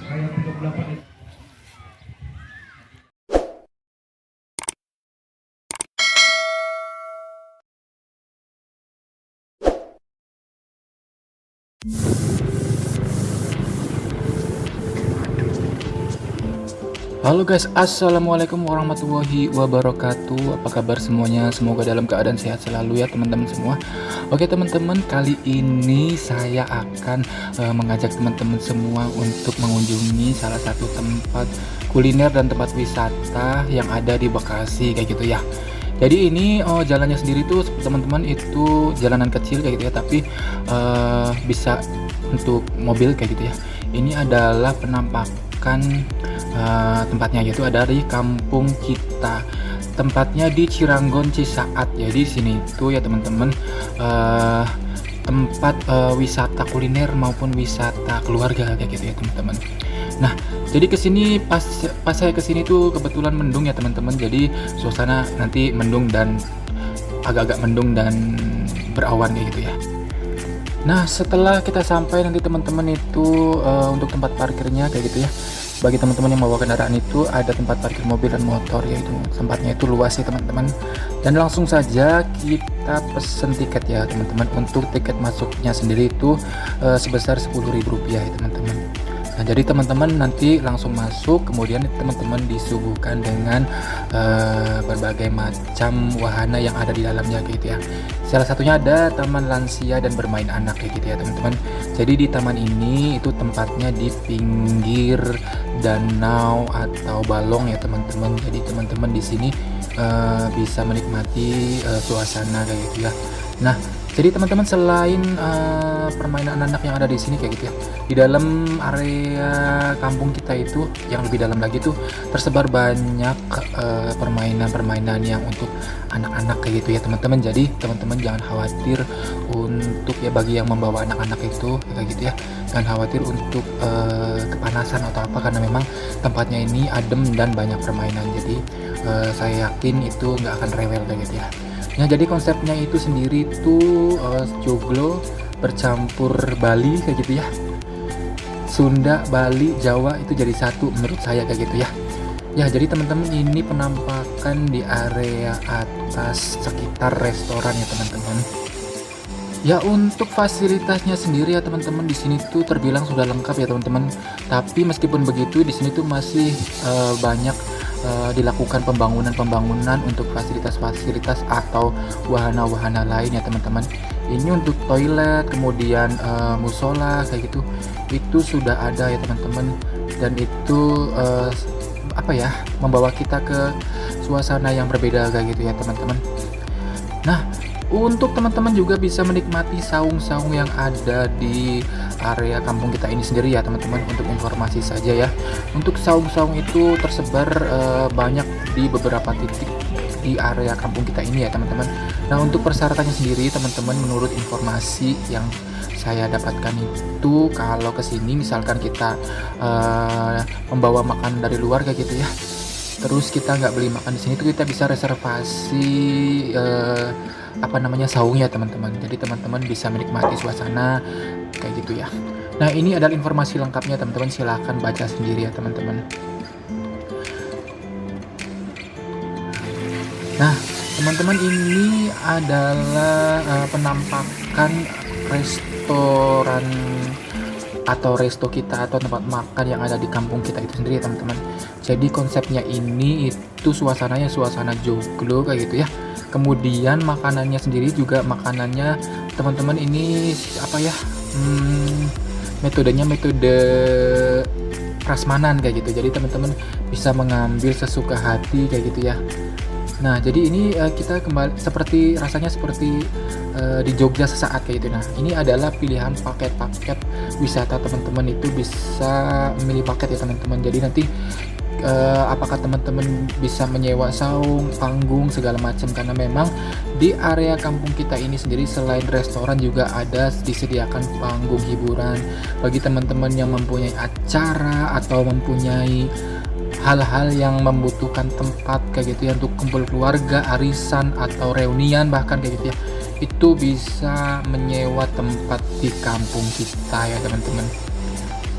ayat 38. Halo guys, assalamualaikum warahmatullahi wabarakatuh. Apa kabar semuanya? Semoga dalam keadaan sehat selalu ya teman-teman semua. Oke teman-teman, kali ini saya akan mengajak teman-teman semua untuk mengunjungi salah satu tempat kuliner dan tempat wisata yang ada di Bekasi kayak gitu ya. Jadi ini jalannya sendiri tuh teman-teman itu jalanan kecil kayak gitu ya, tapi bisa untuk mobil kayak gitu ya. Ini adalah penampakan tempatnya, yaitu ada di kampung kita, tempatnya di Ciranggon Cisaat. Jadi sini itu ya teman-teman tempat wisata kuliner maupun wisata keluarga kayak gitu ya teman-teman. Nah, jadi kesini pas saya kesini tuh kebetulan mendung ya teman-teman. Jadi suasana nanti mendung dan agak-agak mendung dan berawan kayak gitu ya. Nah, setelah kita sampai nanti teman-teman itu untuk tempat parkirnya kayak gitu ya. Bagi teman-teman yang membawa kendaraan itu ada tempat parkir mobil dan motor, yaitu tempatnya itu luas ya teman-teman. Dan langsung saja kita pesen tiket ya teman-teman. Untuk tiket masuknya sendiri itu sebesar Rp10.000 ya teman-teman. Nah, jadi teman-teman nanti langsung masuk, kemudian teman-teman disuguhkan dengan berbagai macam wahana yang ada di dalamnya gitu ya. Salah satunya ada taman lansia dan bermain anak kayak gitu ya teman-teman. Jadi di taman ini itu tempatnya di pinggir danau atau balong ya teman-teman. Jadi teman-teman di sini bisa menikmati suasana kayak gitu ya. Nah, jadi teman-teman selain permainan anak yang ada di sini kayak gitu ya, di dalam area kampung kita itu yang lebih dalam lagi tuh tersebar banyak permainan-permainan yang untuk anak-anak kayak gitu ya teman-teman. Jadi teman-teman jangan khawatir untuk ya bagi yang membawa anak-anak itu kayak gitu ya, jangan khawatir untuk kepanasan atau apa, karena memang tempatnya ini adem dan banyak permainan. Jadi saya yakin itu nggak akan rewel kayak gitu ya. Nah, jadi konsepnya itu sendiri tuh joglo bercampur Bali kayak gitu ya. Sunda, Bali, Jawa itu jadi satu menurut saya kayak gitu ya. Ya, jadi teman-teman ini penampakan di area atas sekitar restoran ya teman-teman. Ya, untuk fasilitasnya sendiri ya teman-teman di sini tuh terbilang sudah lengkap ya teman-teman. Tapi meskipun begitu di sini tuh masih banyak dilakukan pembangunan untuk fasilitas-fasilitas atau wahana-wahana lain ya teman-teman. Ini untuk toilet, kemudian musola kayak gitu, itu sudah ada ya teman-teman. Dan itu apa ya, membawa kita ke suasana yang berbeda kayak gitu ya teman-teman. Nah, untuk teman-teman juga bisa menikmati saung-saung yang ada di area kampung kita ini sendiri ya teman-teman. Untuk informasi saja ya, untuk saung-saung itu tersebar banyak di beberapa titik di area kampung kita ini ya teman-teman. Nah, untuk persyaratannya sendiri teman-teman, menurut informasi yang saya dapatkan itu kalau kesini misalkan kita membawa makanan dari luar kayak gitu ya, terus kita nggak beli makan di sini tuh kita bisa reservasi saung ya teman-teman. Jadi teman-teman bisa menikmati suasana kayak gitu ya. Nah, ini adalah informasi lengkapnya teman-teman, silahkan baca sendiri ya teman-teman. Nah teman-teman, ini adalah penampakan restoran atau resto kita atau tempat makan yang ada di kampung kita itu sendiri ya teman-teman. Jadi konsepnya ini itu suasananya suasana joglo kayak gitu ya. Kemudian makanannya sendiri juga makanannya teman-teman ini apa ya, metodenya metode prasmanan kayak gitu. Jadi teman-teman bisa mengambil sesuka hati kayak gitu ya. Nah, jadi ini kita kembali rasanya seperti di Jogja sesaat kayak gitu. Nah, ini adalah pilihan paket-paket wisata, teman-teman itu bisa memilih paket ya teman-teman. Jadi nanti apakah teman-teman bisa menyewa saung, panggung segala macam, karena memang di area kampung kita ini sendiri selain restoran juga ada disediakan panggung hiburan bagi teman-teman yang mempunyai acara atau mempunyai hal-hal yang membutuhkan tempat kayak gitu ya untuk kumpul keluarga, arisan atau reunian bahkan kayak gitu ya. Itu bisa menyewa tempat di kampung kita ya teman-teman.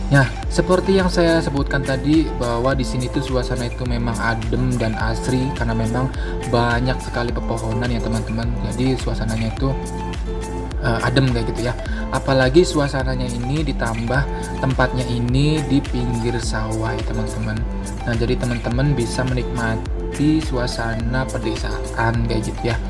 Ya, seperti yang saya sebutkan tadi bahwa di sini tuh suasana itu memang adem dan asri karena memang banyak sekali pepohonan ya teman-teman. Jadi suasananya itu adem kayak gitu ya. Apalagi suasananya ini ditambah tempatnya ini di pinggir sawah ya teman-teman. Nah, jadi teman-teman bisa menikmati suasana pedesaan kayak gitu ya.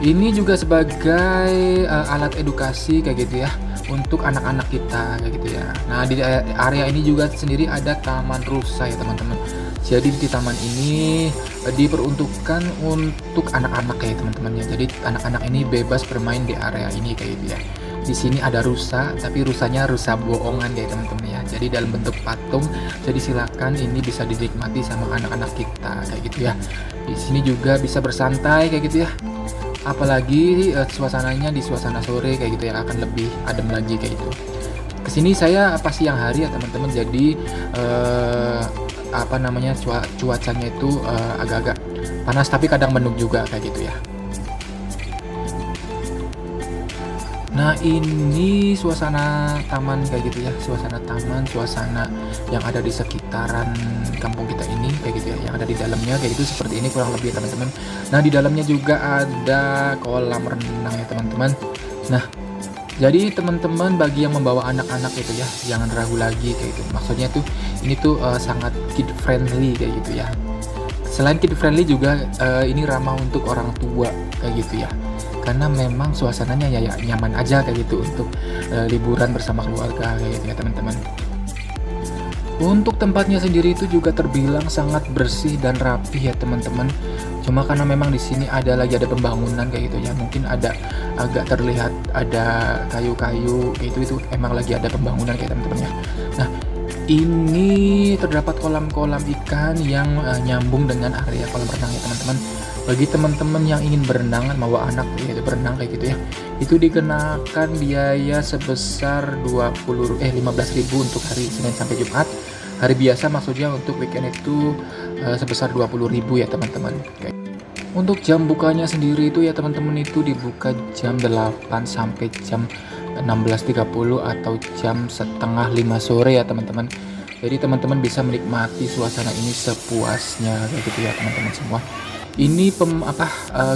Ini juga sebagai alat edukasi kayak gitu ya untuk anak-anak kita kayak gitu ya. Nah, di area ini juga sendiri ada taman rusa ya teman-teman. Jadi di taman ini diperuntukkan untuk anak-anak ya teman-teman ya. Jadi anak-anak ini bebas bermain di area ini kayak gitu ya. Di sini ada rusa, tapi rusanya rusa bohongan ya teman-teman ya. Jadi dalam bentuk patung. Jadi silakan ini bisa dinikmati sama anak-anak kita kayak gitu ya. Di sini juga bisa bersantai kayak gitu ya. Apalagi suasananya di suasana sore kayak gitu ya, akan lebih adem lagi kayak gitu. Kesini saya pas siang hari ya teman-teman, jadi cuacanya itu agak-agak panas tapi kadang mendung juga kayak gitu ya. Nah, ini suasana taman kayak gitu ya, suasana taman, suasana yang ada di sekitaran kampung kita ini kayak gitu ya, yang ada di dalamnya kayak gitu seperti ini kurang lebih ya teman-teman. Nah, di dalamnya juga ada kolam renang ya teman-teman. Nah, jadi teman-teman bagi yang membawa anak-anak itu ya, jangan ragu lagi kayak gitu. Maksudnya tuh ini tuh sangat kid friendly kayak gitu ya. Selain kid friendly juga ini ramah untuk orang tua kayak gitu ya. Karena memang suasananya ya nyaman aja kayak gitu untuk liburan bersama keluarga kayak gitu ya teman-teman. Untuk tempatnya sendiri itu juga terbilang sangat bersih dan rapih ya teman-teman. Cuma karena memang di sini ada pembangunan kayak gitu ya, mungkin ada agak terlihat ada kayu-kayu gitu, itu emang lagi ada pembangunan kayak teman-teman ya. Nah, ini terdapat kolam-kolam ikan yang nyambung dengan area kolam renang ya teman-teman. Bagi teman-teman yang ingin berenang, bawa anak yaitu berenang kayak gitu ya, itu dikenakan biaya sebesar 15.000 untuk hari Senin sampai Jumat. Hari biasa maksudnya untuk weekend itu sebesar 20.000 ya teman-teman. Untuk jam bukanya sendiri itu ya teman-teman, itu dibuka jam 8 sampai jam 16.30 atau jam setengah 5 sore ya teman-teman. Jadi teman-teman bisa menikmati suasana ini sepuasnya kayak gitu ya teman-teman semua. Ini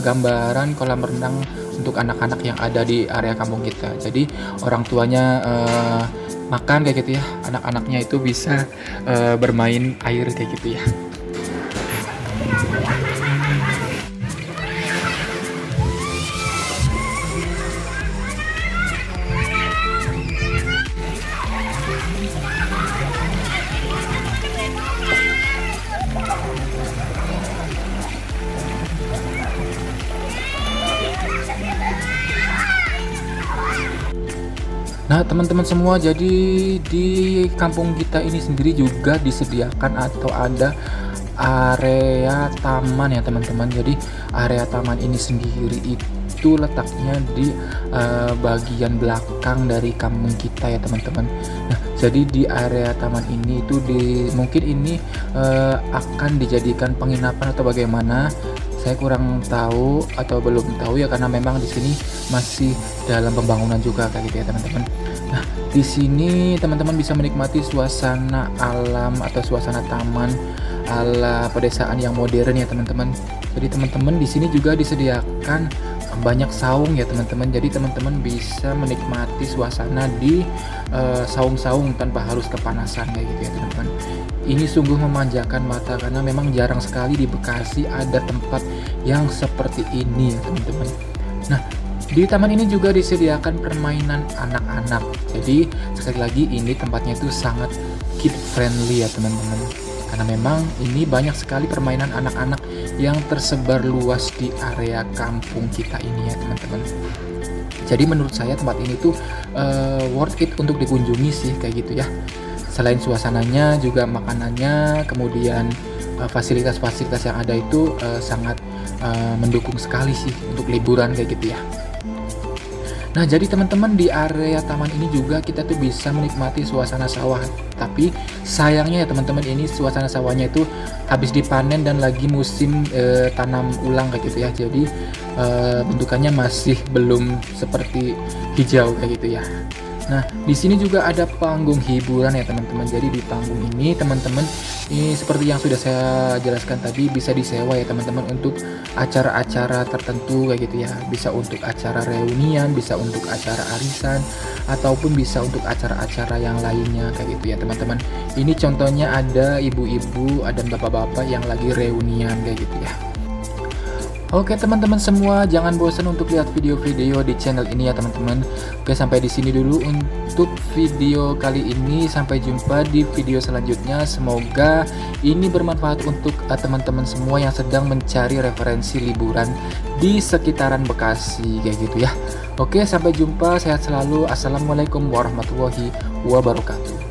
gambaran kolam renang untuk anak-anak yang ada di area kampung kita. Jadi orang tuanya makan kayak gitu ya, anak-anaknya itu bisa bermain air kayak gitu ya. Nah teman-teman semua, jadi di kampung kita ini sendiri juga disediakan atau ada area taman ya teman-teman. Jadi area taman ini sendiri itu letaknya di bagian belakang dari kampung kita ya teman-teman. Nah, jadi di area taman ini itu mungkin ini akan dijadikan penginapan atau bagaimana. Saya kurang tahu atau belum tahu ya, karena memang di sini masih dalam pembangunan juga kayak gitu ya teman-teman. Nah, di sini teman-teman bisa menikmati suasana alam atau suasana taman ala pedesaan yang modern ya teman-teman. Jadi teman-teman di sini juga disediakan banyak saung ya teman-teman. Jadi teman-teman bisa menikmati suasana di saung-saung tanpa harus kepanasan kayak gitu ya teman-teman. Ini sungguh memanjakan mata karena memang jarang sekali di Bekasi ada tempat yang seperti ini ya teman-teman. Nah, di taman ini juga disediakan permainan anak-anak. Jadi sekali lagi ini tempatnya itu sangat kid friendly ya teman-teman. Karena memang ini banyak sekali permainan anak-anak yang tersebar luas di area kampung kita ini ya teman-teman. Jadi menurut saya tempat ini tuh worth it untuk dikunjungi sih kayak gitu ya. Selain suasananya juga makanannya, kemudian fasilitas-fasilitas yang ada itu sangat mendukung sekali sih untuk liburan kayak gitu ya. Nah, jadi teman-teman di area taman ini juga kita tuh bisa menikmati suasana sawah. Tapi sayangnya ya teman-teman, ini suasana sawahnya itu habis dipanen dan lagi musim tanam ulang kayak gitu ya. Jadi bentukannya masih belum seperti hijau kayak gitu ya. Nah, di sini juga ada panggung hiburan ya teman-teman. Jadi di panggung ini teman-teman, ini seperti yang sudah saya jelaskan tadi, bisa disewa ya teman-teman untuk acara-acara tertentu kayak gitu ya. Bisa untuk acara reunian, bisa untuk acara arisan, ataupun bisa untuk acara-acara yang lainnya kayak gitu ya teman-teman. Ini contohnya ada ibu-ibu dan bapak-bapak yang lagi reunian kayak gitu ya. Oke teman-teman semua, jangan bosan untuk lihat video-video di channel ini ya teman-teman. Oke, sampai di sini dulu untuk video kali ini. Sampai jumpa di video selanjutnya. Semoga ini bermanfaat untuk teman-teman semua yang sedang mencari referensi liburan di sekitaran Bekasi kayak gitu ya. Oke, sampai jumpa, sehat selalu. Assalamualaikum warahmatullahi wabarakatuh.